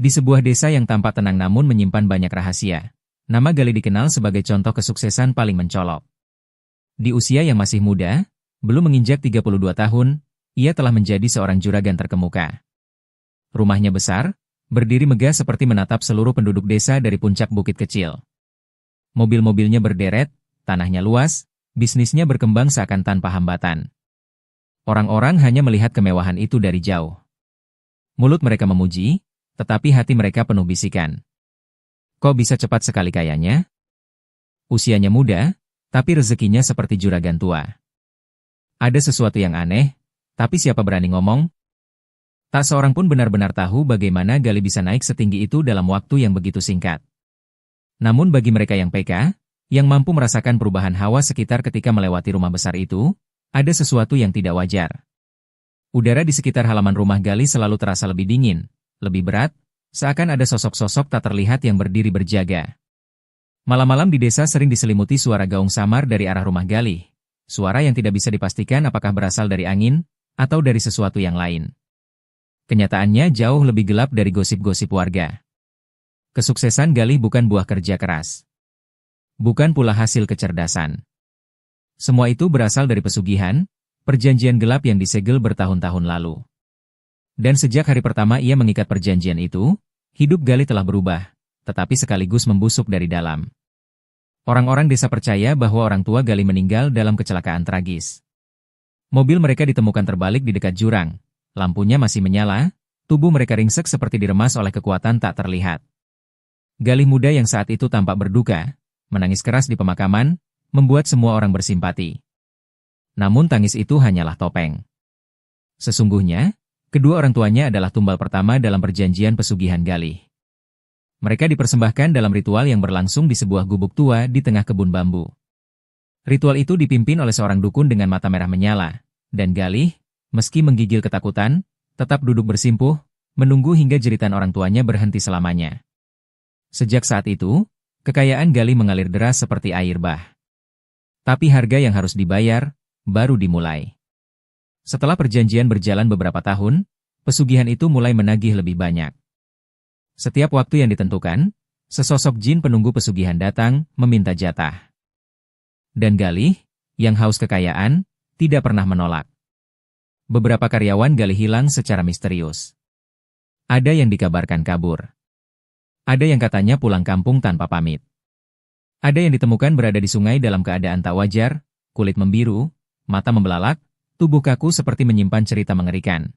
Di sebuah desa yang tampak tenang namun menyimpan banyak rahasia, nama Gali dikenal sebagai contoh kesuksesan paling mencolok. Di usia yang masih muda, belum menginjak 32 tahun, ia telah menjadi seorang juragan terkemuka. Rumahnya besar, berdiri megah seperti menatap seluruh penduduk desa dari puncak bukit kecil. Mobil-mobilnya berderet, tanahnya luas, bisnisnya berkembang seakan tanpa hambatan. Orang-orang hanya melihat kemewahan itu dari jauh. Mulut mereka memuji, tetapi hati mereka penuh bisikan. Kok bisa cepat sekali kayanya? Usianya muda, tapi rezekinya seperti juragan tua. Ada sesuatu yang aneh, tapi siapa berani ngomong? Tak seorang pun benar-benar tahu bagaimana Gali bisa naik setinggi itu dalam waktu yang begitu singkat. Namun bagi mereka yang peka, yang mampu merasakan perubahan hawa sekitar ketika melewati rumah besar itu, ada sesuatu yang tidak wajar. Udara di sekitar halaman rumah Gali selalu terasa lebih dingin, lebih berat, seakan ada sosok-sosok tak terlihat yang berdiri berjaga. Malam-malam di desa sering diselimuti suara gaung samar dari arah rumah Gali, suara yang tidak bisa dipastikan apakah berasal dari angin, atau dari sesuatu yang lain. Kenyataannya jauh lebih gelap dari gosip-gosip warga. Kesuksesan Gali bukan buah kerja keras. Bukan pula hasil kecerdasan. Semua itu berasal dari pesugihan, perjanjian gelap yang disegel bertahun-tahun lalu. Dan sejak hari pertama ia mengikat perjanjian itu, hidup Gali telah berubah, tetapi sekaligus membusuk dari dalam. Orang-orang desa percaya bahwa orang tua Gali meninggal dalam kecelakaan tragis. Mobil mereka ditemukan terbalik di dekat jurang, lampunya masih menyala, tubuh mereka ringsek seperti diremas oleh kekuatan tak terlihat. Gali muda yang saat itu tampak berduka, menangis keras di pemakaman, membuat semua orang bersimpati. Namun tangis itu hanyalah topeng. Sesungguhnya, kedua orang tuanya adalah tumbal pertama dalam perjanjian pesugihan Gali. Mereka dipersembahkan dalam ritual yang berlangsung di sebuah gubuk tua di tengah kebun bambu. Ritual itu dipimpin oleh seorang dukun dengan mata merah menyala, dan Gali, meski menggigil ketakutan, tetap duduk bersimpuh, menunggu hingga jeritan orang tuanya berhenti selamanya. Sejak saat itu, kekayaan Gali mengalir deras seperti air bah. Tapi harga yang harus dibayar, baru dimulai. Setelah perjanjian berjalan beberapa tahun, pesugihan itu mulai menagih lebih banyak. Setiap waktu yang ditentukan, sesosok jin penunggu pesugihan datang, meminta jatah. Dan Gali, yang haus kekayaan, tidak pernah menolak. Beberapa karyawan Gali hilang secara misterius. Ada yang dikabarkan kabur. Ada yang katanya pulang kampung tanpa pamit. Ada yang ditemukan berada di sungai dalam keadaan tak wajar, kulit membiru, mata membelalak, tubuh kaku seperti menyimpan cerita mengerikan.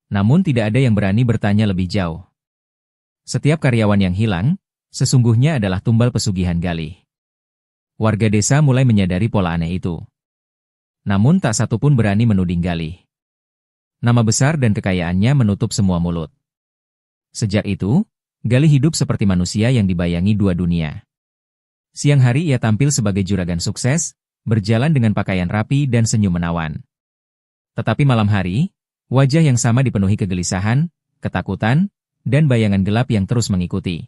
Namun tidak ada yang berani bertanya lebih jauh. Setiap karyawan yang hilang, sesungguhnya adalah tumbal pesugihan Gali. Warga desa mulai menyadari pola aneh itu. Namun tak satu pun berani menuding Gali. Nama besar dan kekayaannya menutup semua mulut. Sejak itu, Gali hidup seperti manusia yang dibayangi dua dunia. Siang hari ia tampil sebagai juragan sukses, berjalan dengan pakaian rapi dan senyum menawan. Tetapi malam hari, wajah yang sama dipenuhi kegelisahan, ketakutan, dan bayangan gelap yang terus mengikuti.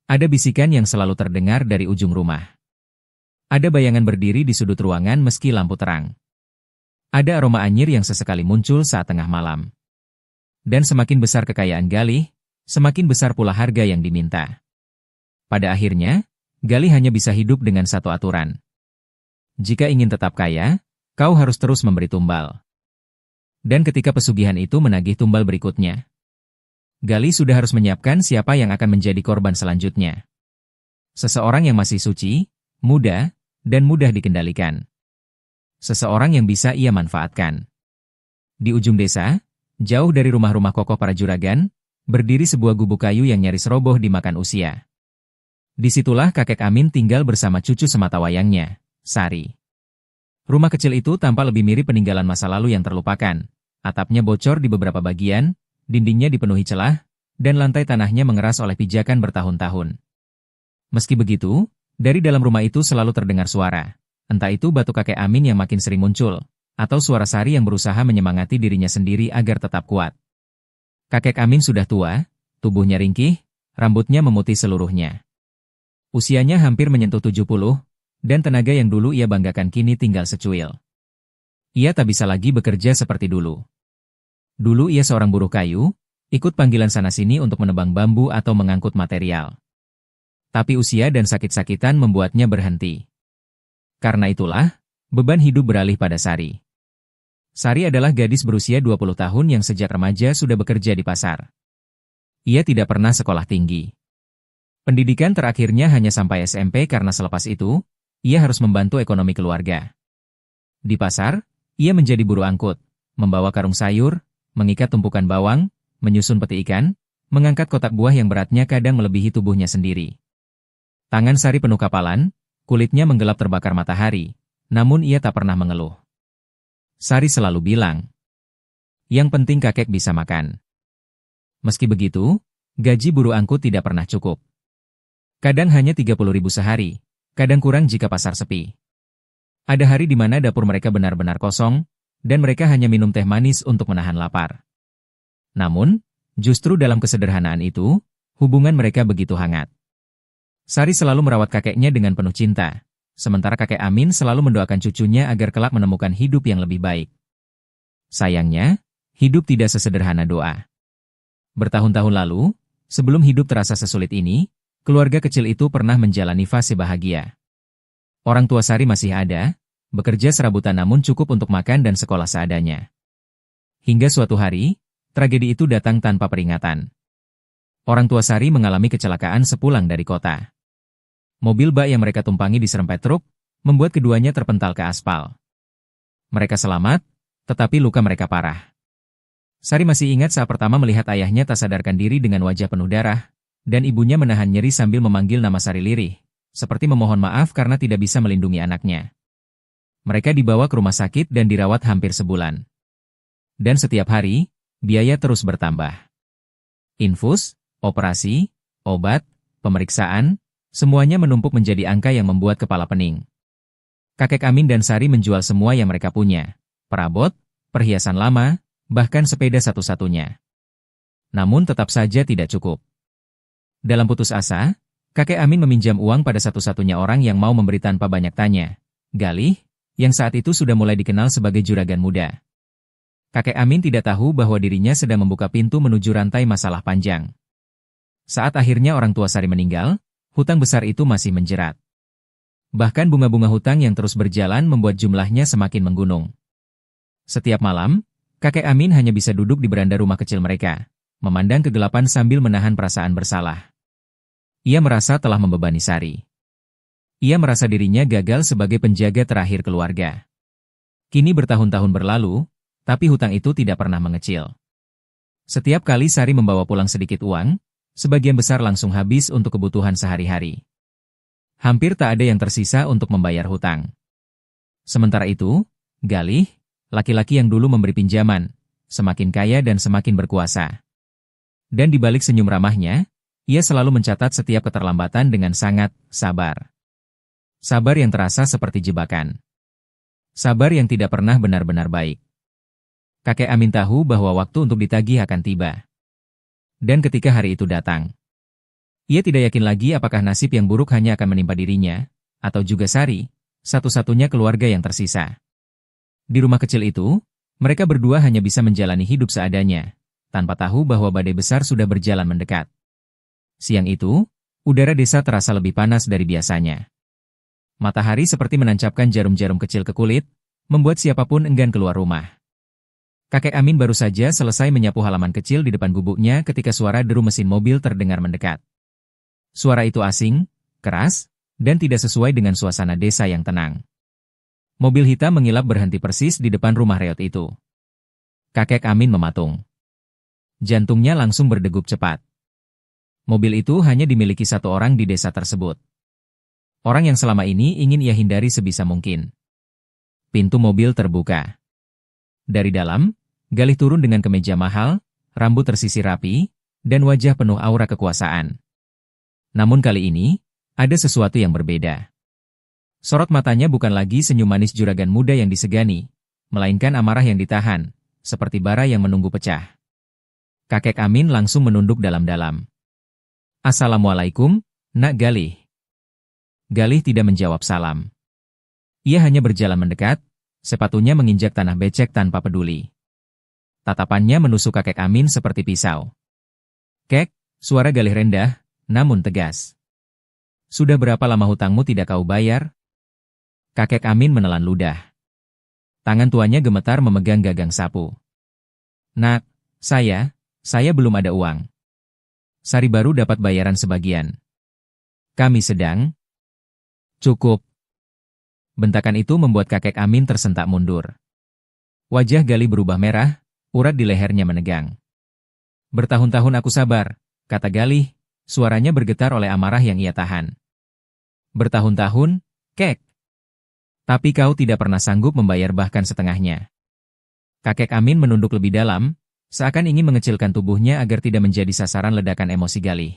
Ada bisikan yang selalu terdengar dari ujung rumah. Ada bayangan berdiri di sudut ruangan meski lampu terang. Ada aroma anyir yang sesekali muncul saat tengah malam. Dan semakin besar kekayaan Gali, semakin besar pula harga yang diminta. Pada akhirnya, Gali hanya bisa hidup dengan satu aturan. Jika ingin tetap kaya, kau harus terus memberi tumbal. Dan ketika pesugihan itu menagih tumbal berikutnya, Gali sudah harus menyiapkan siapa yang akan menjadi korban selanjutnya. Seseorang yang masih suci, muda, dan mudah dikendalikan. Seseorang yang bisa ia manfaatkan. Di ujung desa, jauh dari rumah-rumah kokoh para juragan, berdiri sebuah gubuk kayu yang nyaris roboh dimakan usia. Disitulah kakek Amin tinggal bersama cucu sematawayangnya, Sari. Rumah kecil itu tampak lebih mirip peninggalan masa lalu yang terlupakan. Atapnya bocor di beberapa bagian, dindingnya dipenuhi celah, dan lantai tanahnya mengeras oleh pijakan bertahun-tahun. Meski begitu, dari dalam rumah itu selalu terdengar suara. Entah itu batu kakek Amin yang makin sering muncul, atau suara Sari yang berusaha menyemangati dirinya sendiri agar tetap kuat. Kakek Amin sudah tua, tubuhnya ringkih, rambutnya memutih seluruhnya. Usianya hampir menyentuh 70, dan tenaga yang dulu ia banggakan kini tinggal secuil. Ia tak bisa lagi bekerja seperti dulu. Dulu ia seorang buruh kayu, ikut panggilan sana-sini untuk menebang bambu atau mengangkut material. Tapi usia dan sakit-sakitan membuatnya berhenti. Karena itulah, beban hidup beralih pada Sari. Sari adalah gadis berusia 20 tahun yang sejak remaja sudah bekerja di pasar. Ia tidak pernah sekolah tinggi. Pendidikan terakhirnya hanya sampai SMP karena selepas itu, ia harus membantu ekonomi keluarga. Di pasar, ia menjadi buruh angkut, membawa karung sayur, mengikat tumpukan bawang, menyusun peti ikan, mengangkat kotak buah yang beratnya kadang melebihi tubuhnya sendiri. Tangan Sari penuh kapalan, kulitnya menggelap terbakar matahari, namun ia tak pernah mengeluh. Sari selalu bilang, "Yang penting kakek bisa makan." Meski begitu, gaji buruh angkut tidak pernah cukup. Kadang hanya 30.000 sehari, kadang kurang jika pasar sepi. Ada hari di mana dapur mereka benar-benar kosong, dan mereka hanya minum teh manis untuk menahan lapar. Namun, justru dalam kesederhanaan itu, hubungan mereka begitu hangat. Sari selalu merawat kakeknya dengan penuh cinta, sementara kakek Amin selalu mendoakan cucunya agar kelak menemukan hidup yang lebih baik. Sayangnya, hidup tidak sesederhana doa. Bertahun-tahun lalu, sebelum hidup terasa sesulit ini, keluarga kecil itu pernah menjalani fase bahagia. Orang tua Sari masih ada, bekerja serabutan namun cukup untuk makan dan sekolah seadanya. Hingga suatu hari, tragedi itu datang tanpa peringatan. Orang tua Sari mengalami kecelakaan sepulang dari kota. Mobil bak yang mereka tumpangi diserempet truk, membuat keduanya terpental ke aspal. Mereka selamat, tetapi luka mereka parah. Sari masih ingat saat pertama melihat ayahnya tak sadarkan diri dengan wajah penuh darah, dan ibunya menahan nyeri sambil memanggil nama Sari lirih, seperti memohon maaf karena tidak bisa melindungi anaknya. Mereka dibawa ke rumah sakit dan dirawat hampir sebulan. Dan setiap hari, biaya terus bertambah. Infus, operasi, obat, pemeriksaan, semuanya menumpuk menjadi angka yang membuat kepala pening. Kakek Amin dan Sari menjual semua yang mereka punya, perabot, perhiasan lama, bahkan sepeda satu-satunya. Namun tetap saja tidak cukup. Dalam putus asa, kakek Amin meminjam uang pada satu-satunya orang yang mau memberi tanpa banyak tanya, Galih, yang saat itu sudah mulai dikenal sebagai juragan muda. Kakek Amin tidak tahu bahwa dirinya sedang membuka pintu menuju rantai masalah panjang. Saat akhirnya orang tua Sari meninggal, hutang besar itu masih menjerat. Bahkan bunga-bunga hutang yang terus berjalan membuat jumlahnya semakin menggunung. Setiap malam, kakek Amin hanya bisa duduk di beranda rumah kecil mereka, memandang kegelapan sambil menahan perasaan bersalah. Ia merasa telah membebani Sari. Ia merasa dirinya gagal sebagai penjaga terakhir keluarga. Kini bertahun-tahun berlalu, tapi hutang itu tidak pernah mengecil. Setiap kali Sari membawa pulang sedikit uang, sebagian besar langsung habis untuk kebutuhan sehari-hari. Hampir tak ada yang tersisa untuk membayar hutang. Sementara itu, Galih, laki-laki yang dulu memberi pinjaman, semakin kaya dan semakin berkuasa. Dan di balik senyum ramahnya, ia selalu mencatat setiap keterlambatan dengan sangat sabar. Sabar yang terasa seperti jebakan. Sabar yang tidak pernah benar-benar baik. Kakek Amin tahu bahwa waktu untuk ditagih akan tiba. Dan ketika hari itu datang, ia tidak yakin lagi apakah nasib yang buruk hanya akan menimpa dirinya, atau juga Sari, satu-satunya keluarga yang tersisa. Di rumah kecil itu, mereka berdua hanya bisa menjalani hidup seadanya, tanpa tahu bahwa badai besar sudah berjalan mendekat. Siang itu, udara desa terasa lebih panas dari biasanya. Matahari seperti menancapkan jarum-jarum kecil ke kulit, membuat siapapun enggan keluar rumah. Kakek Amin baru saja selesai menyapu halaman kecil di depan gubuknya ketika suara deru mesin mobil terdengar mendekat. Suara itu asing, keras, dan tidak sesuai dengan suasana desa yang tenang. Mobil hitam mengilap berhenti persis di depan rumah reot itu. Kakek Amin mematung. Jantungnya langsung berdegup cepat. Mobil itu hanya dimiliki satu orang di desa tersebut. Orang yang selama ini ingin ia hindari sebisa mungkin. Pintu mobil terbuka. Dari dalam, Galih turun dengan kemeja mahal, rambut tersisir rapi, dan wajah penuh aura kekuasaan. Namun kali ini, ada sesuatu yang berbeda. Sorot matanya bukan lagi senyum manis juragan muda yang disegani, melainkan amarah yang ditahan, seperti bara yang menunggu pecah. Kakek Amin langsung menunduk dalam-dalam. "Assalamualaikum, Nak Galih." Galih tidak menjawab salam. Ia hanya berjalan mendekat, sepatunya menginjak tanah becek tanpa peduli. Tatapannya menusuk kakek Amin seperti pisau. Kek, suara Galih rendah, namun tegas. Sudah berapa lama hutangmu tidak kau bayar? Kakek Amin menelan ludah. Tangan tuanya gemetar memegang gagang sapu. Nak, saya belum ada uang. Sari baru dapat bayaran sebagian. Kami sedang... Cukup. Bentakan itu membuat kakek Amin tersentak mundur. Wajah Galih berubah merah, urat di lehernya menegang. Bertahun-tahun aku sabar, kata Galih, suaranya bergetar oleh amarah yang ia tahan. Bertahun-tahun, Kek. Tapi kau tidak pernah sanggup membayar bahkan setengahnya. Kakek Amin menunduk lebih dalam, seakan ingin mengecilkan tubuhnya agar tidak menjadi sasaran ledakan emosi Galih.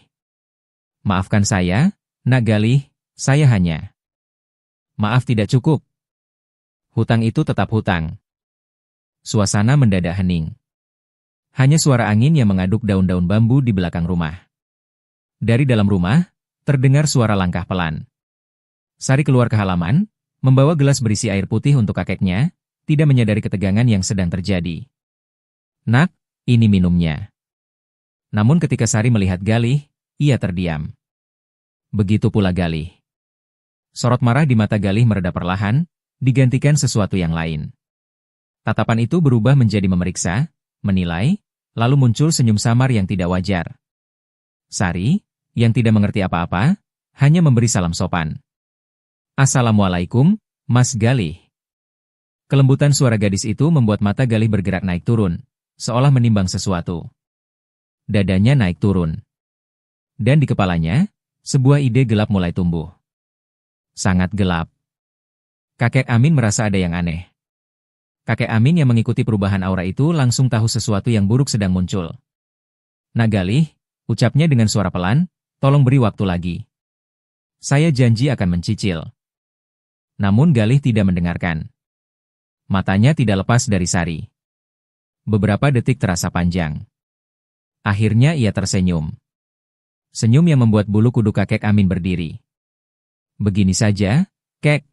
Maafkan saya, Nak Galih, saya hanya... Maaf tidak cukup. Hutang itu tetap hutang. Suasana mendadak hening. Hanya suara angin yang mengaduk daun-daun bambu di belakang rumah. Dari dalam rumah, terdengar suara langkah pelan. Sari keluar ke halaman, membawa gelas berisi air putih untuk kakeknya, tidak menyadari ketegangan yang sedang terjadi. Nak, ini minumnya. Namun ketika Sari melihat Galih, ia terdiam. Begitu pula Galih. Sorot marah di mata Galih mereda perlahan, digantikan sesuatu yang lain. Tatapan itu berubah menjadi memeriksa, menilai, lalu muncul senyum samar yang tidak wajar. Sari, yang tidak mengerti apa-apa, hanya memberi salam sopan. Assalamualaikum, Mas Galih. Kelembutan suara gadis itu membuat mata Galih bergerak naik turun, seolah menimbang sesuatu. Dadanya naik turun. Dan di kepalanya, sebuah ide gelap mulai tumbuh. Sangat gelap. Kakek Amin merasa ada yang aneh. Kakek Amin yang mengikuti perubahan aura itu langsung tahu sesuatu yang buruk sedang muncul. Nak Galih, ucapnya dengan suara pelan, tolong beri waktu lagi. Saya janji akan mencicil. Namun Galih tidak mendengarkan. Matanya tidak lepas dari Sari. Beberapa detik terasa panjang. Akhirnya ia tersenyum. Senyum yang membuat bulu kuduk kakek Amin berdiri. Begini saja, Kek.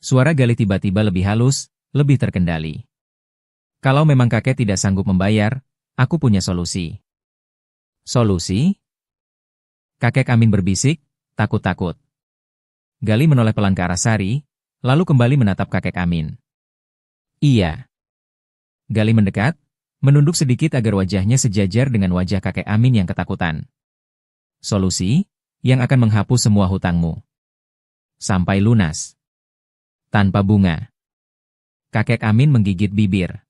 Suara Galih tiba-tiba lebih halus, lebih terkendali. Kalau memang kakek tidak sanggup membayar, aku punya solusi. Solusi? Kakek Amin berbisik, takut-takut. Galih menoleh pelan ke arah Sari, lalu kembali menatap kakek Amin. Iya. Galih mendekat, menunduk sedikit agar wajahnya sejajar dengan wajah kakek Amin yang ketakutan. Solusi, yang akan menghapus semua hutangmu. Sampai lunas. Tanpa bunga. Kakek Amin menggigit bibir.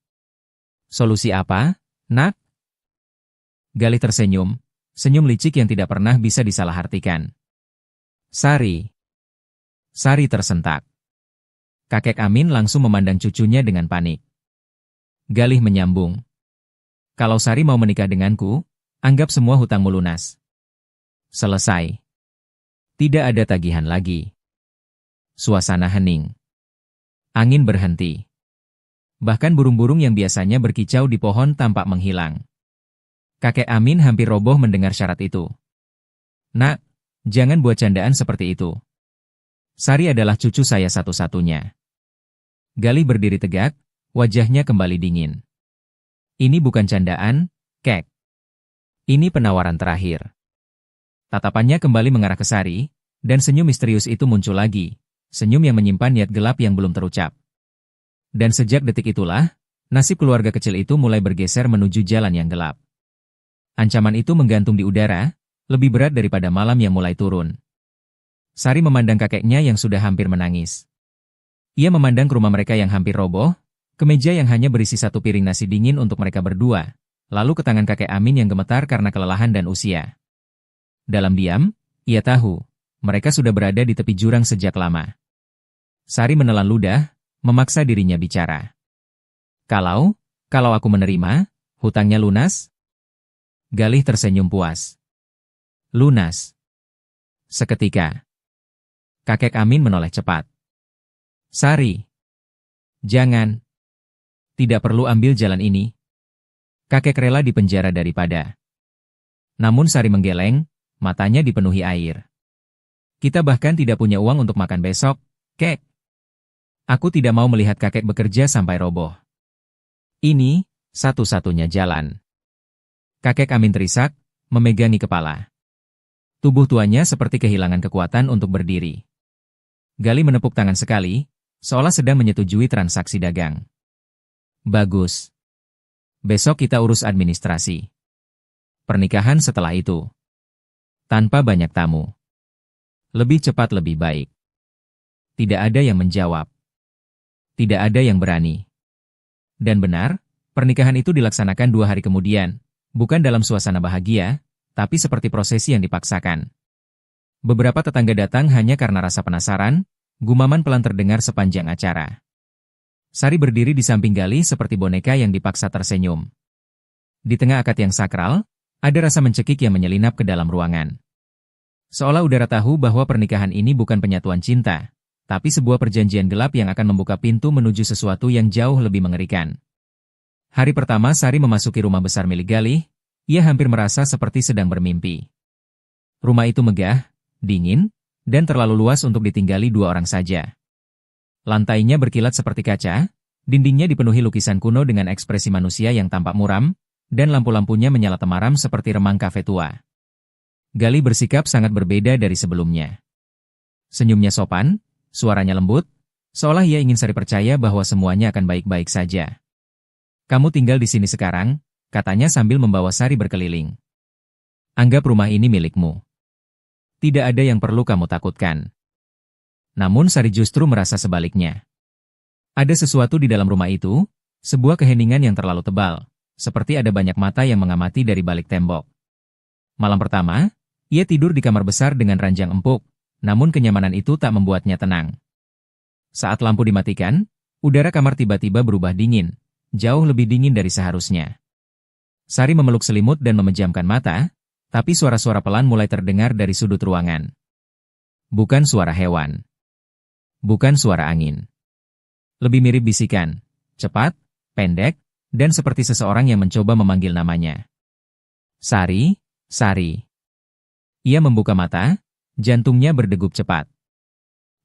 Solusi apa, Nak? Galih tersenyum, senyum licik yang tidak pernah bisa disalahartikan. Sari. Sari tersentak. Kakek Amin langsung memandang cucunya dengan panik. Galih menyambung. Kalau Sari mau menikah denganku, anggap semua hutangmu lunas. Selesai. Tidak ada tagihan lagi. Suasana hening. Angin berhenti. Bahkan burung-burung yang biasanya berkicau di pohon tampak menghilang. Kakek Amin hampir roboh mendengar syarat itu. Nak, jangan buat candaan seperti itu. Sari adalah cucu saya satu-satunya. Galih berdiri tegak, wajahnya kembali dingin. Ini bukan candaan, Kek. Ini penawaran terakhir. Tatapannya kembali mengarah ke Sari, dan senyum misterius itu muncul lagi, senyum yang menyimpan niat gelap yang belum terucap. Dan sejak detik itulah, nasib keluarga kecil itu mulai bergeser menuju jalan yang gelap. Ancaman itu menggantung di udara, lebih berat daripada malam yang mulai turun. Sari memandang kakeknya yang sudah hampir menangis. Ia memandang ke rumah mereka yang hampir roboh, ke meja yang hanya berisi satu piring nasi dingin untuk mereka berdua, lalu ke tangan kakek Amin yang gemetar karena kelelahan dan usia. Dalam diam, ia tahu, mereka sudah berada di tepi jurang sejak lama. Sari menelan ludah, memaksa dirinya bicara. Kalau aku menerima, hutangnya lunas? Galih tersenyum puas. Lunas. Seketika. Kakek Amin menoleh cepat. Sari. Jangan. Tidak perlu ambil jalan ini. Kakek rela dipenjara daripada. Namun Sari menggeleng, matanya dipenuhi air. Kita bahkan tidak punya uang untuk makan besok, Kek. Aku tidak mau melihat kakek bekerja sampai roboh. Ini, satu-satunya jalan. Kakek Amin terisak, memegangi kepala. Tubuh tuanya seperti kehilangan kekuatan untuk berdiri. Gali menepuk tangan sekali, seolah sedang menyetujui transaksi dagang. Bagus. Besok kita urus administrasi. Pernikahan setelah itu. Tanpa banyak tamu. Lebih cepat lebih baik. Tidak ada yang menjawab. Tidak ada yang berani. Dan benar, pernikahan itu dilaksanakan 2 hari kemudian, bukan dalam suasana bahagia, tapi seperti prosesi yang dipaksakan. Beberapa tetangga datang hanya karena rasa penasaran, gumaman pelan terdengar sepanjang acara. Sari berdiri di samping Gali seperti boneka yang dipaksa tersenyum. Di tengah akad yang sakral, ada rasa mencekik yang menyelinap ke dalam ruangan. Seolah udara tahu bahwa pernikahan ini bukan penyatuan cinta, tapi sebuah perjanjian gelap yang akan membuka pintu menuju sesuatu yang jauh lebih mengerikan. Hari pertama Sari memasuki rumah besar milik Gali, ia hampir merasa seperti sedang bermimpi. Rumah itu megah, dingin, dan terlalu luas untuk ditinggali 2 orang saja. Lantainya berkilat seperti kaca, dindingnya dipenuhi lukisan kuno dengan ekspresi manusia yang tampak muram, dan lampu-lampunya menyala temaram seperti remang kafe tua. Gali bersikap sangat berbeda dari sebelumnya. Senyumnya sopan, suaranya lembut, seolah ia ingin Sari percaya bahwa semuanya akan baik-baik saja. Kamu tinggal di sini sekarang, katanya sambil membawa Sari berkeliling. Anggap rumah ini milikmu. Tidak ada yang perlu kamu takutkan. Namun Sari justru merasa sebaliknya. Ada sesuatu di dalam rumah itu, sebuah keheningan yang terlalu tebal, seperti ada banyak mata yang mengamati dari balik tembok. Malam pertama, ia tidur di kamar besar dengan ranjang empuk, namun kenyamanan itu tak membuatnya tenang. Saat lampu dimatikan, udara kamar tiba-tiba berubah dingin, jauh lebih dingin dari seharusnya. Sari memeluk selimut dan memejamkan mata, tapi suara-suara pelan mulai terdengar dari sudut ruangan. Bukan suara hewan. Bukan suara angin. Lebih mirip bisikan, cepat, pendek, dan seperti seseorang yang mencoba memanggil namanya. Sari, Sari. Ia membuka mata, jantungnya berdegup cepat.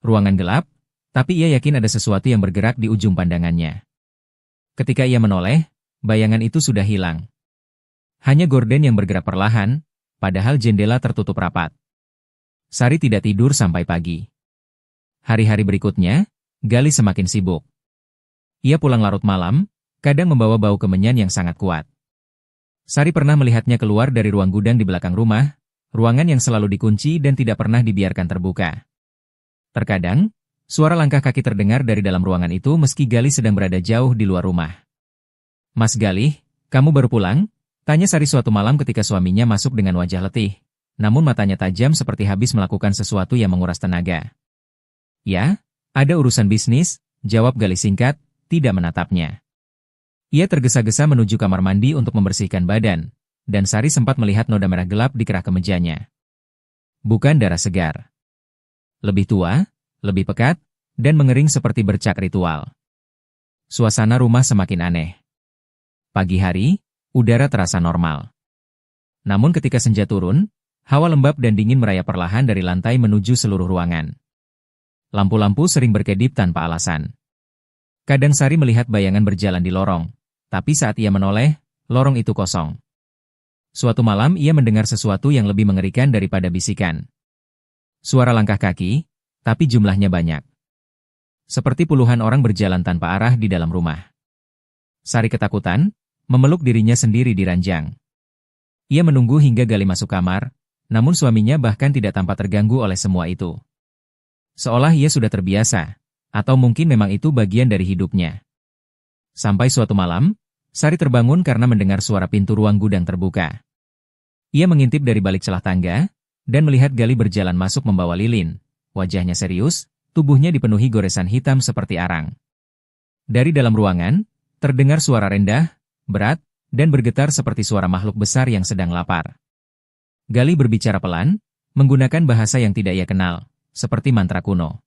Ruangan gelap, tapi ia yakin ada sesuatu yang bergerak di ujung pandangannya. Ketika ia menoleh, bayangan itu sudah hilang. Hanya gorden yang bergerak perlahan, padahal jendela tertutup rapat. Sari tidak tidur sampai pagi. Hari-hari berikutnya, Gali semakin sibuk. Ia pulang larut malam, kadang membawa bau kemenyan yang sangat kuat. Sari pernah melihatnya keluar dari ruang gudang di belakang rumah, ruangan yang selalu dikunci dan tidak pernah dibiarkan terbuka. Terkadang, suara langkah kaki terdengar dari dalam ruangan itu meski Gali sedang berada jauh di luar rumah. Mas Gali, kamu baru pulang? Tanya Sari suatu malam ketika suaminya masuk dengan wajah letih, namun matanya tajam seperti habis melakukan sesuatu yang menguras tenaga. Ya, ada urusan bisnis, jawab Gali singkat, tidak menatapnya. Ia tergesa-gesa menuju kamar mandi untuk membersihkan badan, dan Sari sempat melihat noda merah gelap di kerah kemejanya. Bukan darah segar. Lebih tua, lebih pekat, dan mengering seperti bercak ritual. Suasana rumah semakin aneh. Pagi hari, udara terasa normal. Namun ketika senja turun, hawa lembab dan dingin merayap perlahan dari lantai menuju seluruh ruangan. Lampu-lampu sering berkedip tanpa alasan. Kadang Sari melihat bayangan berjalan di lorong, tapi saat ia menoleh, lorong itu kosong. Suatu malam ia mendengar sesuatu yang lebih mengerikan daripada bisikan. Suara langkah kaki, tapi jumlahnya banyak. Seperti puluhan orang berjalan tanpa arah di dalam rumah. Sari ketakutan, memeluk dirinya sendiri di ranjang. Ia menunggu hingga Gali masuk kamar, namun suaminya bahkan tidak tampak terganggu oleh semua itu. Seolah ia sudah terbiasa, atau mungkin memang itu bagian dari hidupnya. Sampai suatu malam, Sari terbangun karena mendengar suara pintu ruang gudang terbuka. Ia mengintip dari balik celah tangga, dan melihat Gali berjalan masuk membawa lilin. Wajahnya serius, tubuhnya dipenuhi goresan hitam seperti arang. Dari dalam ruangan, terdengar suara rendah, berat, dan bergetar seperti suara makhluk besar yang sedang lapar. Gali berbicara pelan, menggunakan bahasa yang tidak ia kenal, seperti mantra kuno.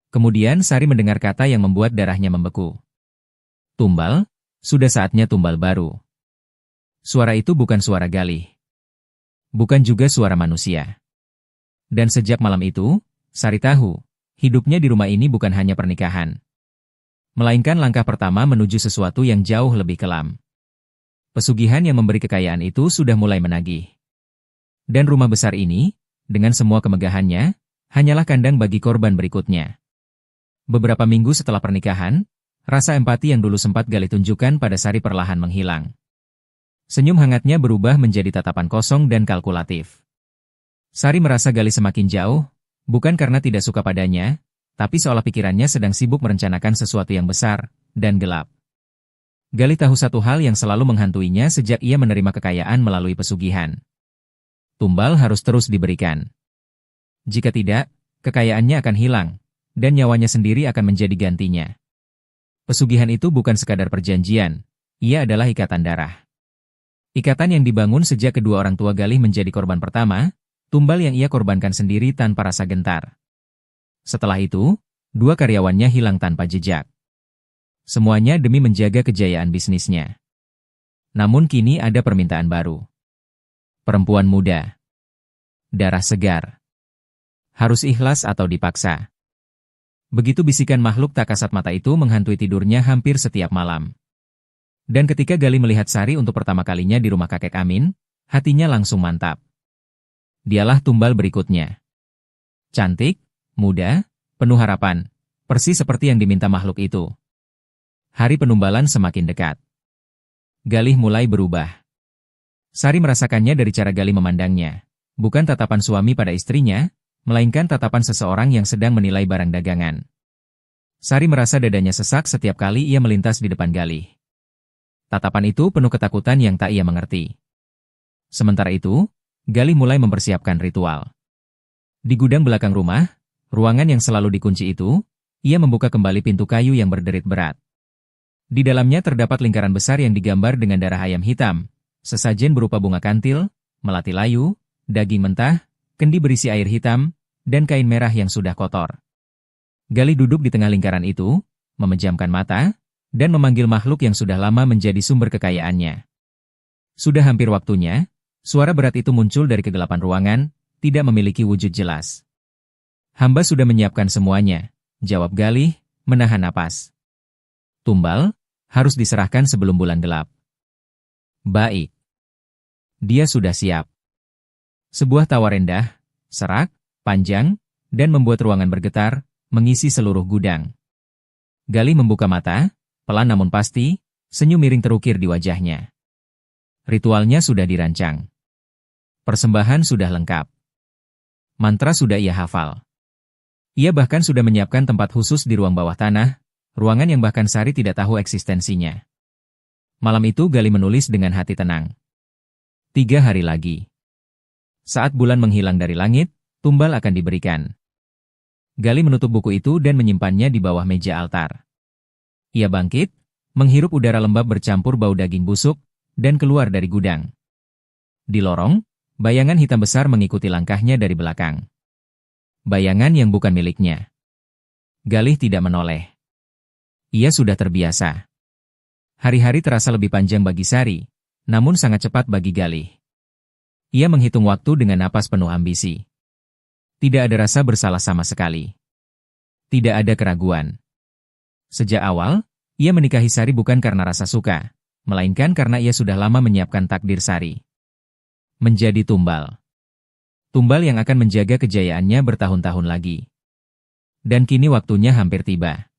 Kemudian Sari mendengar kata yang membuat darahnya membeku. Tumbal, sudah saatnya tumbal baru. Suara itu bukan suara Gali. Bukan juga suara manusia. Dan sejak malam itu, Sari tahu, hidupnya di rumah ini bukan hanya pernikahan. Melainkan langkah pertama menuju sesuatu yang jauh lebih kelam. Pesugihan yang memberi kekayaan itu sudah mulai menagih. Dan rumah besar ini, dengan semua kemegahannya, hanyalah kandang bagi korban berikutnya. Beberapa minggu setelah pernikahan, rasa empati yang dulu sempat Galih tunjukkan pada Sari perlahan menghilang. Senyum hangatnya berubah menjadi tatapan kosong dan kalkulatif. Sari merasa Galih semakin jauh, bukan karena tidak suka padanya, tapi seolah pikirannya sedang sibuk merencanakan sesuatu yang besar dan gelap. Galih tahu satu hal yang selalu menghantuinya sejak ia menerima kekayaan melalui pesugihan. Tumbal harus terus diberikan. Jika tidak, kekayaannya akan hilang, dan nyawanya sendiri akan menjadi gantinya. Pesugihan itu bukan sekadar perjanjian, ia adalah ikatan darah. Ikatan yang dibangun sejak kedua orang tua Galih menjadi korban pertama, tumbal yang ia korbankan sendiri tanpa rasa gentar. Setelah itu, dua karyawannya hilang tanpa jejak. Semuanya demi menjaga kejayaan bisnisnya. Namun kini ada permintaan baru. Perempuan muda. Darah segar. Harus ikhlas atau dipaksa. Begitu bisikan makhluk tak kasat mata itu menghantui tidurnya hampir setiap malam. Dan ketika Galih melihat Sari untuk pertama kalinya di rumah kakek Amin, hatinya langsung mantap. Dialah tumbal berikutnya. Cantik, muda, penuh harapan, persis seperti yang diminta makhluk itu. Hari penumbalan semakin dekat. Galih mulai berubah. Sari merasakannya dari cara Galih memandangnya. Bukan tatapan suami pada istrinya, melainkan tatapan seseorang yang sedang menilai barang dagangan. Sari merasa dadanya sesak setiap kali ia melintas di depan Galih. Tatapan itu penuh ketakutan yang tak ia mengerti. Sementara itu, Galih mulai mempersiapkan ritual. Di gudang belakang rumah, ruangan yang selalu dikunci itu, ia membuka kembali pintu kayu yang berderit berat. Di dalamnya terdapat lingkaran besar yang digambar dengan darah ayam hitam, sesajen berupa bunga kantil, melati layu, daging mentah, kendi berisi air hitam, dan kain merah yang sudah kotor. Galih duduk di tengah lingkaran itu, memejamkan mata, dan memanggil makhluk yang sudah lama menjadi sumber kekayaannya. Sudah hampir waktunya, suara berat itu muncul dari kegelapan ruangan, tidak memiliki wujud jelas. Hamba sudah menyiapkan semuanya, jawab Galih, menahan napas. Tumbal, harus diserahkan sebelum bulan gelap. Baik. Dia sudah siap. Sebuah tawa rendah, serak, panjang, dan membuat ruangan bergetar, mengisi seluruh gudang. Galih membuka mata, pelan namun pasti, senyum miring terukir di wajahnya. Ritualnya sudah dirancang. Persembahan sudah lengkap. Mantra sudah ia hafal. Ia bahkan sudah menyiapkan tempat khusus di ruang bawah tanah, ruangan yang bahkan Sari tidak tahu eksistensinya. Malam itu Galih menulis dengan hati tenang. 3 hari lagi. Saat bulan menghilang dari langit, tumbal akan diberikan. Galih menutup buku itu dan menyimpannya di bawah meja altar. Ia bangkit, menghirup udara lembab bercampur bau daging busuk, dan keluar dari gudang. Di lorong, bayangan hitam besar mengikuti langkahnya dari belakang. Bayangan yang bukan miliknya. Galih tidak menoleh. Ia sudah terbiasa. Hari-hari terasa lebih panjang bagi Sari, namun sangat cepat bagi Galih. Ia menghitung waktu dengan napas penuh ambisi. Tidak ada rasa bersalah sama sekali. Tidak ada keraguan. Sejak awal, ia menikahi Sari bukan karena rasa suka, melainkan karena ia sudah lama menyiapkan takdir Sari. Menjadi tumbal. Tumbal yang akan menjaga kejayaannya bertahun-tahun lagi. Dan kini waktunya hampir tiba.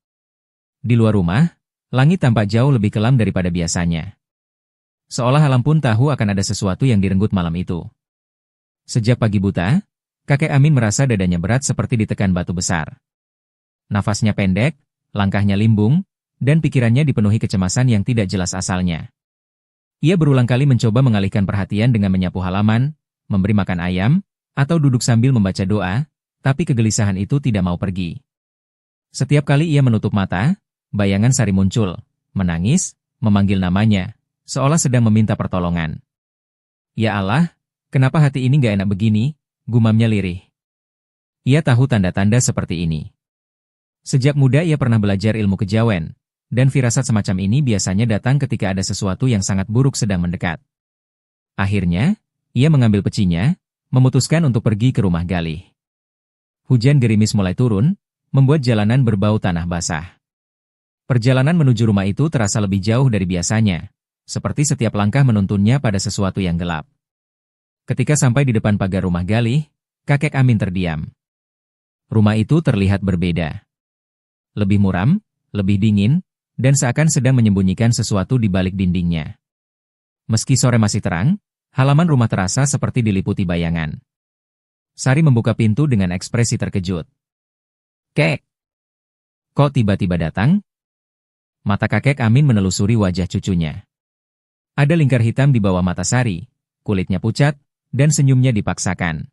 Di luar rumah, langit tampak jauh lebih kelam daripada biasanya. Seolah alam pun tahu akan ada sesuatu yang direnggut malam itu. Sejak pagi buta, kakek Amin merasa dadanya berat seperti ditekan batu besar. Nafasnya pendek, langkahnya limbung, dan pikirannya dipenuhi kecemasan yang tidak jelas asalnya. Ia berulang kali mencoba mengalihkan perhatian dengan menyapu halaman, memberi makan ayam, atau duduk sambil membaca doa, tapi kegelisahan itu tidak mau pergi. Setiap kali ia menutup mata, bayangan Sari muncul, menangis, memanggil namanya, seolah sedang meminta pertolongan. Ya Allah, kenapa hati ini gak enak begini, gumamnya lirih. Ia tahu tanda-tanda seperti ini. Sejak muda ia pernah belajar ilmu kejawen, dan firasat semacam ini biasanya datang ketika ada sesuatu yang sangat buruk sedang mendekat. Akhirnya, ia mengambil pecinya, memutuskan untuk pergi ke rumah Galih. Hujan gerimis mulai turun, membuat jalanan berbau tanah basah. Perjalanan menuju rumah itu terasa lebih jauh dari biasanya, seperti setiap langkah menuntunnya pada sesuatu yang gelap. Ketika sampai di depan pagar rumah Galih, kakek Amin terdiam. Rumah itu terlihat berbeda. Lebih muram, lebih dingin, dan seakan sedang menyembunyikan sesuatu di balik dindingnya. Meski sore masih terang, halaman rumah terasa seperti diliputi bayangan. Sari membuka pintu dengan ekspresi terkejut. "Kek, kok tiba-tiba datang?" Mata kakek Amin menelusuri wajah cucunya. Ada lingkar hitam di bawah mata Sari, kulitnya pucat, dan senyumnya dipaksakan.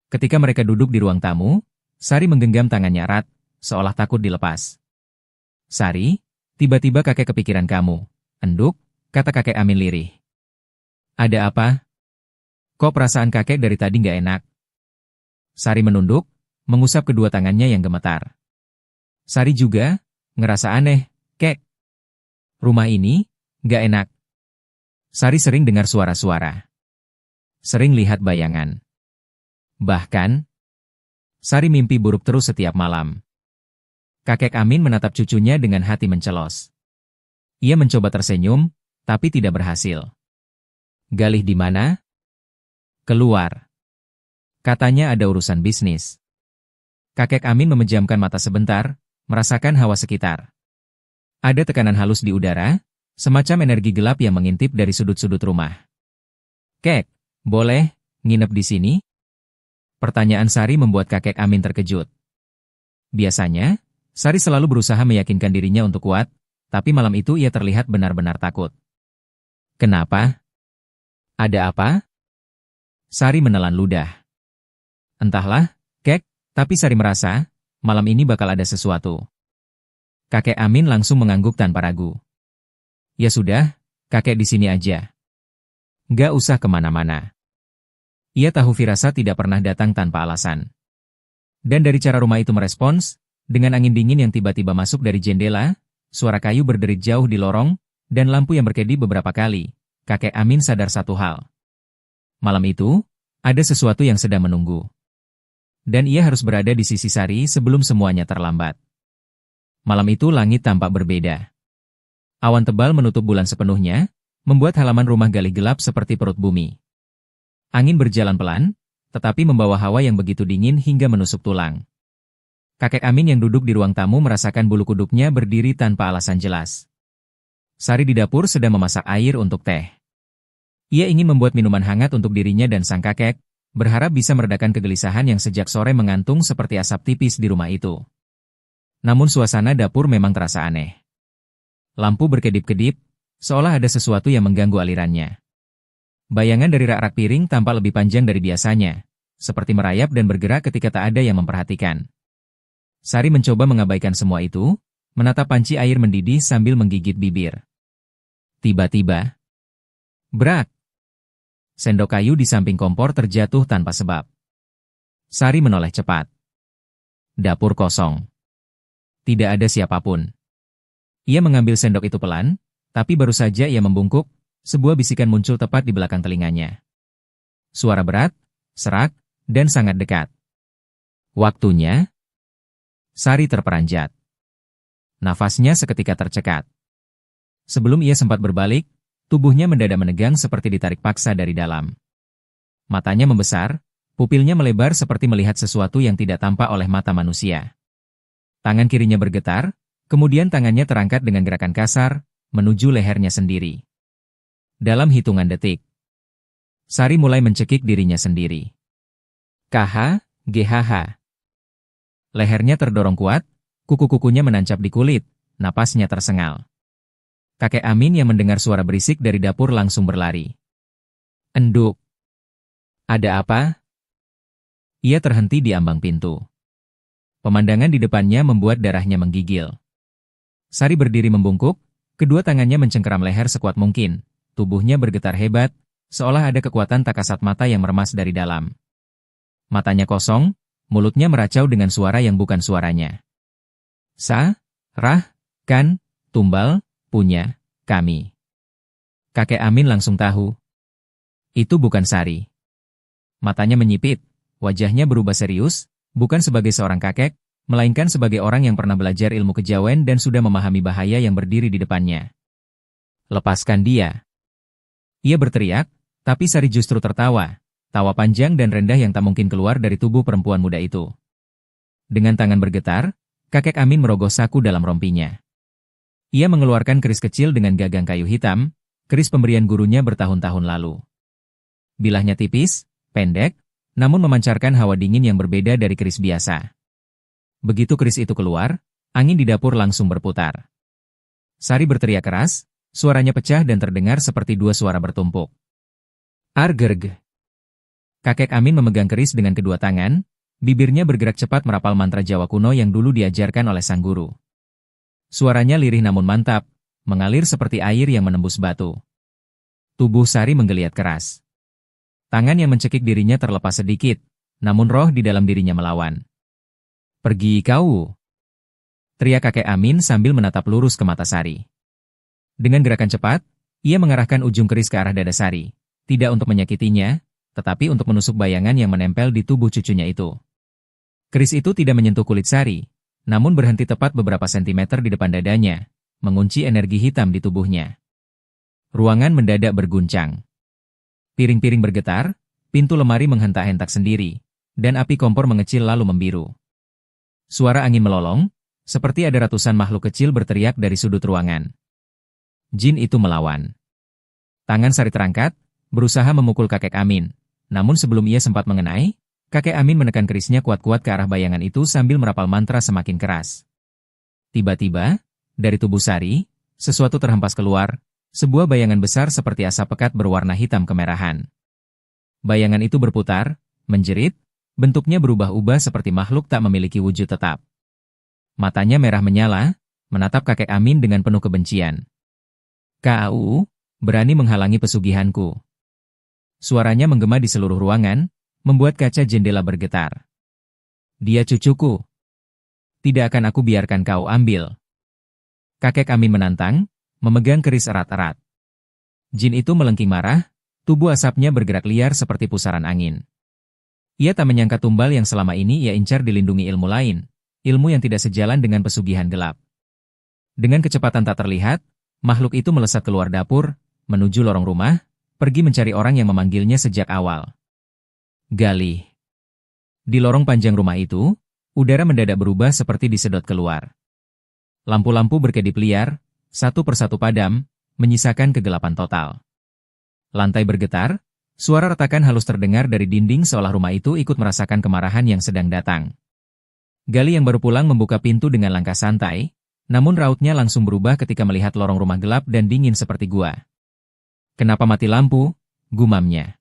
Ketika mereka duduk di ruang tamu, Sari menggenggam tangannya erat, seolah takut dilepas. "Sari, tiba-tiba kakek kepikiran kamu," enduk, kata kakek Amin lirih. "Ada apa? Kok perasaan kakek dari tadi nggak enak?" Sari menunduk, mengusap kedua tangannya yang gemetar. "Sari juga ngerasa aneh, Kek. Rumah ini nggak enak." Sari sering dengar suara-suara. Sering lihat bayangan. Bahkan, Sari mimpi buruk terus setiap malam. Kakek Amin menatap cucunya dengan hati mencelos. Ia mencoba tersenyum, tapi tidak berhasil. "Galih di mana?" "Keluar. Katanya ada urusan bisnis." Kakek Amin memejamkan mata sebentar, merasakan hawa sekitar. Ada tekanan halus di udara, semacam energi gelap yang mengintip dari sudut-sudut rumah. "Kek, boleh nginep di sini?" Pertanyaan Sari membuat kakek Amin terkejut. Biasanya, Sari selalu berusaha meyakinkan dirinya untuk kuat, tapi malam itu ia terlihat benar-benar takut. "Kenapa? Ada apa?" Sari menelan ludah. "Entahlah, Kek, tapi Sari merasa, malam ini bakal ada sesuatu." Kakek Amin langsung mengangguk tanpa ragu. "Ya sudah, kakek di sini aja. Nggak usah kemana-mana." Ia tahu firasat tidak pernah datang tanpa alasan. Dan dari cara rumah itu merespons, dengan angin dingin yang tiba-tiba masuk dari jendela, suara kayu berderit jauh di lorong, dan lampu yang berkedip beberapa kali, kakek Amin sadar satu hal. Malam itu, ada sesuatu yang sedang menunggu. Dan ia harus berada di sisi Sari sebelum semuanya terlambat. Malam itu langit tampak berbeda. Awan tebal menutup bulan sepenuhnya, membuat halaman rumah Galih gelap seperti perut bumi. Angin berjalan pelan, tetapi membawa hawa yang begitu dingin hingga menusuk tulang. Kakek Amin yang duduk di ruang tamu merasakan bulu kuduknya berdiri tanpa alasan jelas. Sari di dapur sedang memasak air untuk teh. Ia ingin membuat minuman hangat untuk dirinya dan sang kakek, berharap bisa meredakan kegelisahan yang sejak sore mengantung seperti asap tipis di rumah itu. Namun suasana dapur memang terasa aneh. Lampu berkedip-kedip, seolah ada sesuatu yang mengganggu alirannya. Bayangan dari rak-rak piring tampak lebih panjang dari biasanya, seperti merayap dan bergerak ketika tak ada yang memperhatikan. Sari mencoba mengabaikan semua itu, menatap panci air mendidih sambil menggigit bibir. Tiba-tiba, brak! Sendok kayu di samping kompor terjatuh tanpa sebab. Sari menoleh cepat. Dapur kosong. Tidak ada siapapun. Ia mengambil sendok itu pelan, tapi baru saja ia membungkuk, sebuah bisikan muncul tepat di belakang telinganya. Suara berat, serak, dan sangat dekat. "Waktunya?" Sari terperanjat. Nafasnya seketika tercekat. Sebelum ia sempat berbalik, tubuhnya mendadak menegang seperti ditarik paksa dari dalam. Matanya membesar, pupilnya melebar seperti melihat sesuatu yang tidak tampak oleh mata manusia. Tangan kirinya bergetar, kemudian tangannya terangkat dengan gerakan kasar, menuju lehernya sendiri. Dalam hitungan detik, Sari mulai mencekik dirinya sendiri. GHH. Lehernya terdorong kuat, kuku-kukunya menancap di kulit, napasnya tersengal. Kakek Amin yang mendengar suara berisik dari dapur langsung berlari. "Enduk. Ada apa?" Ia terhenti di ambang pintu. Pemandangan di depannya membuat darahnya menggigil. Sari berdiri membungkuk, kedua tangannya mencengkeram leher sekuat mungkin. Tubuhnya bergetar hebat, seolah ada kekuatan tak kasat mata yang meremas dari dalam. Matanya kosong, mulutnya meracau dengan suara yang bukan suaranya. "Kan, tumbal, punya, kami." Kakek Amin langsung tahu. Itu bukan Sari. Matanya menyipit, wajahnya berubah serius, bukan sebagai seorang kakek, melainkan sebagai orang yang pernah belajar ilmu kejawen dan sudah memahami bahaya yang berdiri di depannya. Lepaskan dia. Ia berteriak, tapi Sari justru tertawa, tawa panjang dan rendah yang tak mungkin keluar dari tubuh perempuan muda itu. Dengan tangan bergetar, kakek Amin merogoh saku dalam rompinya. Ia mengeluarkan keris kecil dengan gagang kayu hitam, keris pemberian gurunya bertahun-tahun lalu. Bilahnya tipis, pendek, namun memancarkan hawa dingin yang berbeda dari keris biasa. Begitu keris itu keluar, angin di dapur langsung berputar. Sari berteriak keras, suaranya pecah dan terdengar seperti dua suara bertumpuk. Argerg. Kakek Amin memegang keris dengan kedua tangan, bibirnya bergerak cepat merapal mantra Jawa kuno yang dulu diajarkan oleh sang guru. Suaranya lirih namun mantap, mengalir seperti air yang menembus batu. Tubuh Sari menggeliat keras. Tangan yang mencekik dirinya terlepas sedikit, namun roh di dalam dirinya melawan. Pergi kau! Teriak kakek Amin sambil menatap lurus ke mata Sari. Dengan gerakan cepat, ia mengarahkan ujung keris ke arah dada Sari, tidak untuk menyakitinya, tetapi untuk menusuk bayangan yang menempel di tubuh cucunya itu. Keris itu tidak menyentuh kulit Sari, namun berhenti tepat beberapa sentimeter di depan dadanya, mengunci energi hitam di tubuhnya. Ruangan mendadak berguncang. Piring-piring bergetar, pintu lemari menghentak-hentak sendiri, dan api kompor mengecil lalu membiru. Suara angin melolong, seperti ada ratusan makhluk kecil berteriak dari sudut ruangan. Jin itu melawan. Tangan Sari terangkat, berusaha memukul kakek Amin, namun sebelum ia sempat mengenai, kakek Amin menekan kerisnya kuat-kuat ke arah bayangan itu sambil merapal mantra semakin keras. Tiba-tiba, dari tubuh Sari, sesuatu terhempas keluar, sebuah bayangan besar seperti asap pekat berwarna hitam kemerahan. Bayangan itu berputar, menjerit, bentuknya berubah-ubah seperti makhluk tak memiliki wujud tetap. Matanya merah menyala, menatap kakek Amin dengan penuh kebencian. Kau berani menghalangi pesugihanku. Suaranya menggema di seluruh ruangan, membuat kaca jendela bergetar. Dia cucuku. Tidak akan aku biarkan kau ambil. Kakek Amin menantang, memegang keris erat-erat. Jin itu melengking marah, tubuh asapnya bergerak liar seperti pusaran angin. Ia tak menyangka tumbal yang selama ini ia incar dilindungi ilmu lain, ilmu yang tidak sejalan dengan pesugihan gelap. Dengan kecepatan tak terlihat, makhluk itu melesat keluar dapur, menuju lorong rumah, pergi mencari orang yang memanggilnya sejak awal. Galih. Di lorong panjang rumah itu, udara mendadak berubah seperti disedot keluar. Lampu-lampu berkedip liar, satu persatu padam, menyisakan kegelapan total. Lantai bergetar, suara retakan halus terdengar dari dinding seolah rumah itu ikut merasakan kemarahan yang sedang datang. Galih yang baru pulang membuka pintu dengan langkah santai, namun rautnya langsung berubah ketika melihat lorong rumah gelap dan dingin seperti gua. Kenapa mati lampu? Gumamnya.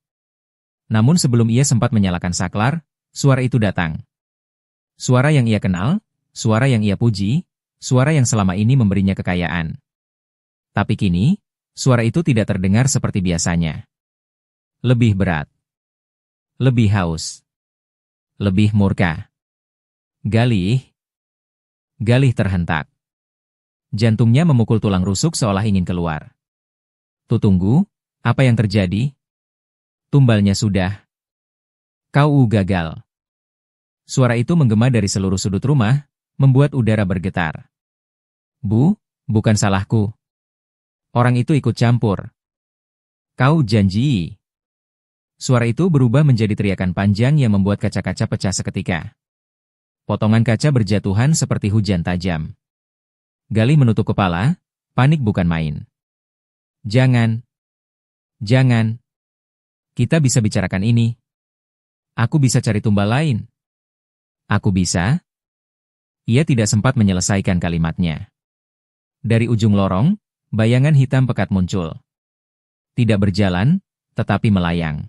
Namun sebelum ia sempat menyalakan saklar, suara itu datang. Suara yang ia kenal, suara yang ia puji, suara yang selama ini memberinya kekayaan. Tapi kini, suara itu tidak terdengar seperti biasanya. Lebih berat. Lebih haus. Lebih murka. Galih. Galih terhentak. Jantungnya memukul tulang rusuk seolah ingin keluar. Tunggu, apa yang terjadi? Tumbalnya sudah. Kau gagal. Suara itu menggema dari seluruh sudut rumah, membuat udara bergetar. Bukan salahku. Orang itu ikut campur. Kau janji. Suara itu berubah menjadi teriakan panjang yang membuat kaca-kaca pecah seketika. Potongan kaca berjatuhan seperti hujan tajam. Galih menutup kepala, panik bukan main. Jangan. Kita bisa bicarakan ini. Aku bisa cari tumbal lain. Aku bisa. Ia tidak sempat menyelesaikan kalimatnya. Dari ujung lorong, bayangan hitam pekat muncul. Tidak berjalan, tetapi melayang.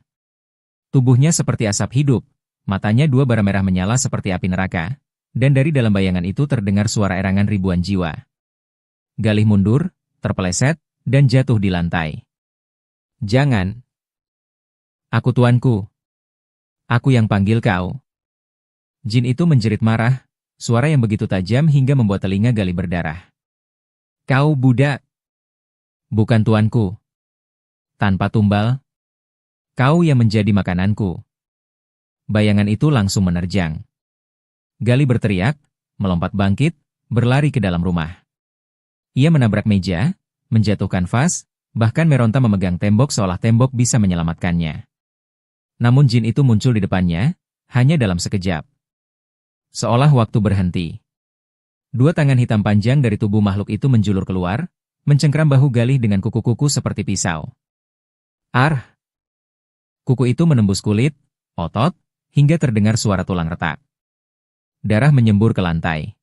Tubuhnya seperti asap hidup, matanya dua bara merah menyala seperti api neraka, dan dari dalam bayangan itu terdengar suara erangan ribuan jiwa. Galih mundur, terpeleset, dan jatuh di lantai. Jangan. Aku tuanku. Aku yang panggil kau. Jin itu menjerit marah, suara yang begitu tajam hingga membuat telinga Galih berdarah. Kau budak. Bukan tuanku. Tanpa tumbal. Kau yang menjadi makananku. Bayangan itu langsung menerjang. Galih berteriak, melompat bangkit, berlari ke dalam rumah. Ia menabrak meja, menjatuhkan vas, Bahkan Meronta memegang tembok seolah tembok bisa menyelamatkannya. Namun jin itu muncul di depannya, hanya dalam sekejap. Seolah waktu berhenti. Dua tangan hitam panjang dari tubuh makhluk itu menjulur keluar, mencengkram bahu Galih dengan kuku-kuku seperti pisau. Arh! Kuku itu menembus kulit, otot, hingga terdengar suara tulang retak. Darah menyembur ke lantai.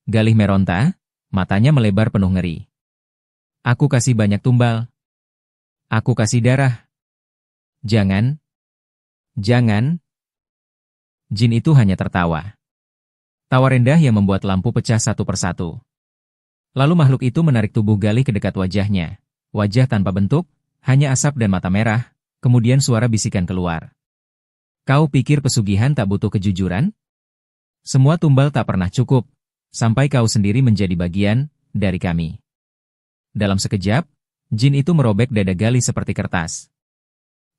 Galih meronta, matanya melebar penuh ngeri. Aku kasih banyak tumbal. Aku kasih darah. Jangan. Jangan. Jin itu hanya tertawa. Tawa rendah yang membuat lampu pecah satu persatu. Lalu makhluk itu menarik tubuh Galih ke dekat wajahnya. Wajah tanpa bentuk, hanya asap dan mata merah, kemudian suara bisikan keluar. Kau pikir pesugihan tak butuh kejujuran? Semua tumbal tak pernah cukup, sampai kau sendiri menjadi bagian dari kami. Dalam sekejap, jin itu merobek dada Galih seperti kertas.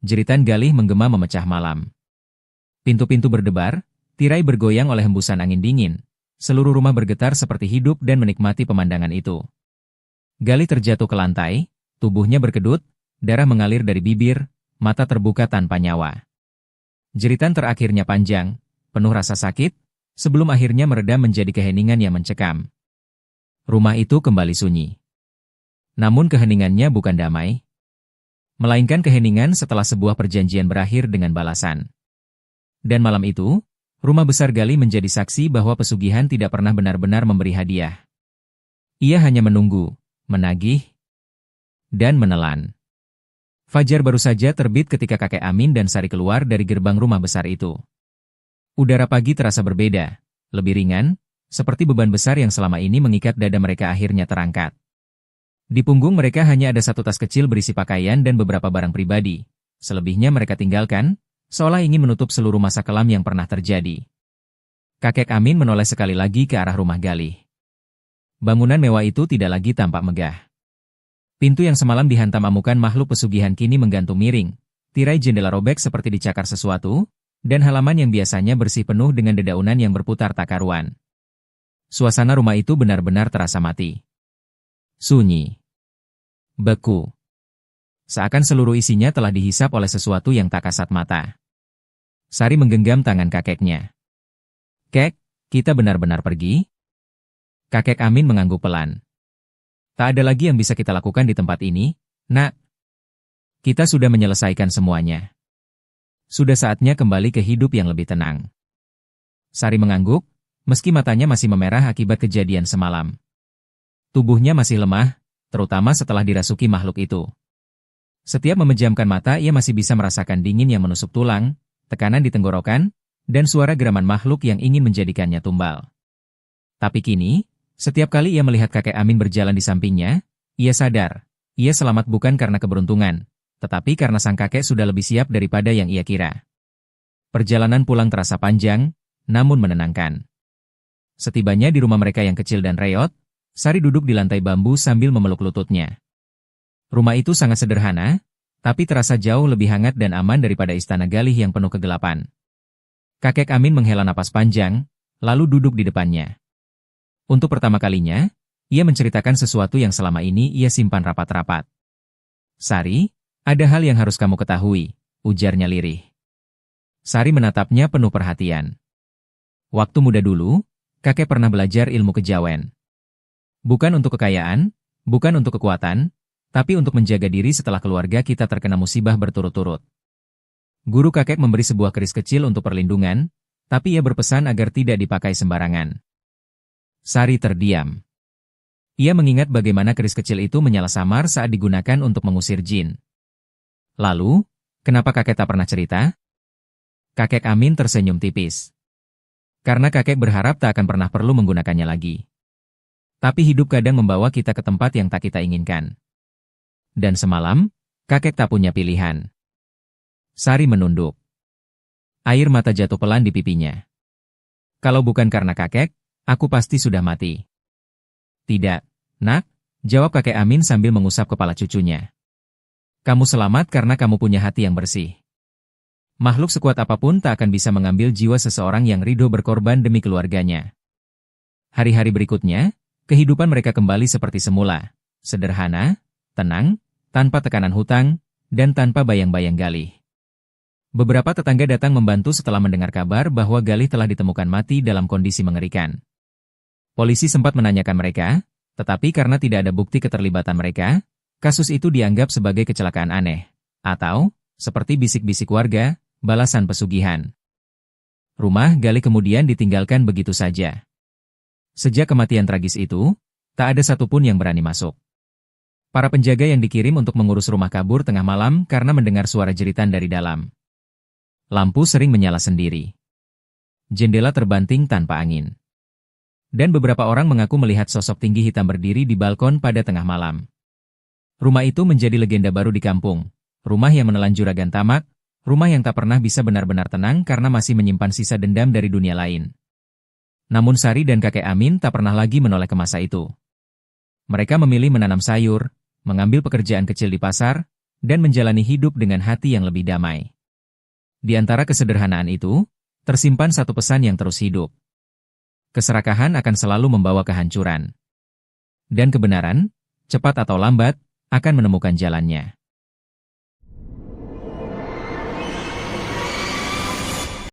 Jeritan Galih menggema memecah malam. Pintu-pintu berdebar, tirai bergoyang oleh hembusan angin dingin. Seluruh rumah bergetar seperti hidup dan menikmati pemandangan itu. Galih terjatuh ke lantai, tubuhnya berkedut, darah mengalir dari bibir, mata terbuka tanpa nyawa. Jeritan terakhirnya panjang, penuh rasa sakit, sebelum akhirnya meredam menjadi keheningan yang mencekam. Rumah itu kembali sunyi. Namun keheningannya bukan damai, melainkan keheningan setelah sebuah perjanjian berakhir dengan balasan. Dan malam itu, rumah besar Galih menjadi saksi bahwa pesugihan tidak pernah benar-benar memberi hadiah. Ia hanya menunggu, menagih, dan menelan. Fajar baru saja terbit ketika kakek Amin dan Sari keluar dari gerbang rumah besar itu. Udara pagi terasa berbeda, lebih ringan, seperti beban besar yang selama ini mengikat dada mereka akhirnya terangkat. Di punggung mereka hanya ada satu tas kecil berisi pakaian dan beberapa barang pribadi. Selebihnya mereka tinggalkan, seolah ingin menutup seluruh masa kelam yang pernah terjadi. Kakek Amin menoleh sekali lagi ke arah rumah Galih. Bangunan mewah itu tidak lagi tampak megah. Pintu yang semalam dihantam amukan makhluk pesugihan kini menggantung miring. Tirai jendela robek seperti dicakar sesuatu, dan halaman yang biasanya bersih penuh dengan dedaunan yang berputar tak karuan. Suasana rumah itu benar-benar terasa mati. Sunyi. Beku. Seakan seluruh isinya telah dihisap oleh sesuatu yang tak kasat mata. Sari menggenggam tangan kakeknya. Kek, kita benar-benar pergi? Kakek Amin mengangguk pelan. Tak ada lagi yang bisa kita lakukan di tempat ini, nak. Kita sudah menyelesaikan semuanya. Sudah saatnya kembali ke hidup yang lebih tenang. Sari mengangguk, meski matanya masih memerah akibat kejadian semalam. Tubuhnya masih lemah, terutama setelah dirasuki makhluk itu. Setiap memejamkan mata ia masih bisa merasakan dingin yang menusuk tulang, tekanan di tenggorokan, dan suara geraman makhluk yang ingin menjadikannya tumbal. Tapi kini, setiap kali ia melihat kakek Amin berjalan di sampingnya, ia sadar, ia selamat bukan karena keberuntungan, tetapi karena sang kakek sudah lebih siap daripada yang ia kira. Perjalanan pulang terasa panjang, namun menenangkan. Setibanya di rumah mereka yang kecil dan reot, Sari duduk di lantai bambu sambil memeluk lututnya. Rumah itu sangat sederhana, tapi terasa jauh lebih hangat dan aman daripada istana Galih yang penuh kegelapan. Kakek Amin menghela napas panjang, lalu duduk di depannya. Untuk pertama kalinya, ia menceritakan sesuatu yang selama ini ia simpan rapat-rapat. Sari, ada hal yang harus kamu ketahui, ujarnya lirih. Sari menatapnya penuh perhatian. Waktu muda dulu, kakek pernah belajar ilmu kejawen. Bukan untuk kekayaan, bukan untuk kekuatan, tapi untuk menjaga diri setelah keluarga kita terkena musibah berturut-turut. Guru kakek memberi sebuah keris kecil untuk perlindungan, tapi ia berpesan agar tidak dipakai sembarangan. Sari terdiam. Ia mengingat bagaimana keris kecil itu menyala samar saat digunakan untuk mengusir jin. Lalu, kenapa kakek tak pernah cerita? Kakek Amin tersenyum tipis. Karena kakek berharap tak akan pernah perlu menggunakannya lagi. Tapi hidup kadang membawa kita ke tempat yang tak kita inginkan. Dan semalam, kakek tak punya pilihan. Sari menunduk. Air mata jatuh pelan di pipinya. Kalau bukan karena kakek, aku pasti sudah mati. Tidak, nak, jawab kakek Amin sambil mengusap kepala cucunya. Kamu selamat karena kamu punya hati yang bersih. Makhluk sekuat apapun tak akan bisa mengambil jiwa seseorang yang ridho berkorban demi keluarganya. Hari-hari berikutnya, kehidupan mereka kembali seperti semula, sederhana, tenang, tanpa tekanan hutang, dan tanpa bayang-bayang Galih. Beberapa tetangga datang membantu setelah mendengar kabar bahwa Galih telah ditemukan mati dalam kondisi mengerikan. Polisi sempat menanyakan mereka, tetapi karena tidak ada bukti keterlibatan mereka, kasus itu dianggap sebagai kecelakaan aneh, atau, seperti bisik-bisik warga, balasan pesugihan. Rumah Galih kemudian ditinggalkan begitu saja. Sejak kematian tragis itu, tak ada satupun yang berani masuk. Para penjaga yang dikirim untuk mengurus rumah kabur tengah malam karena mendengar suara jeritan dari dalam. Lampu sering menyala sendiri. Jendela terbanting tanpa angin. Dan beberapa orang mengaku melihat sosok tinggi hitam berdiri di balkon pada tengah malam. Rumah itu menjadi legenda baru di kampung. Rumah yang menelan juragan tamak, rumah yang tak pernah bisa benar-benar tenang karena masih menyimpan sisa dendam dari dunia lain. Namun Sari dan kakek Amin tak pernah lagi menoleh ke masa itu. Mereka memilih menanam sayur, mengambil pekerjaan kecil di pasar, dan menjalani hidup dengan hati yang lebih damai. Di antara kesederhanaan itu, tersimpan satu pesan yang terus hidup. Keserakahan akan selalu membawa kehancuran. Dan kebenaran, cepat atau lambat, akan menemukan jalannya.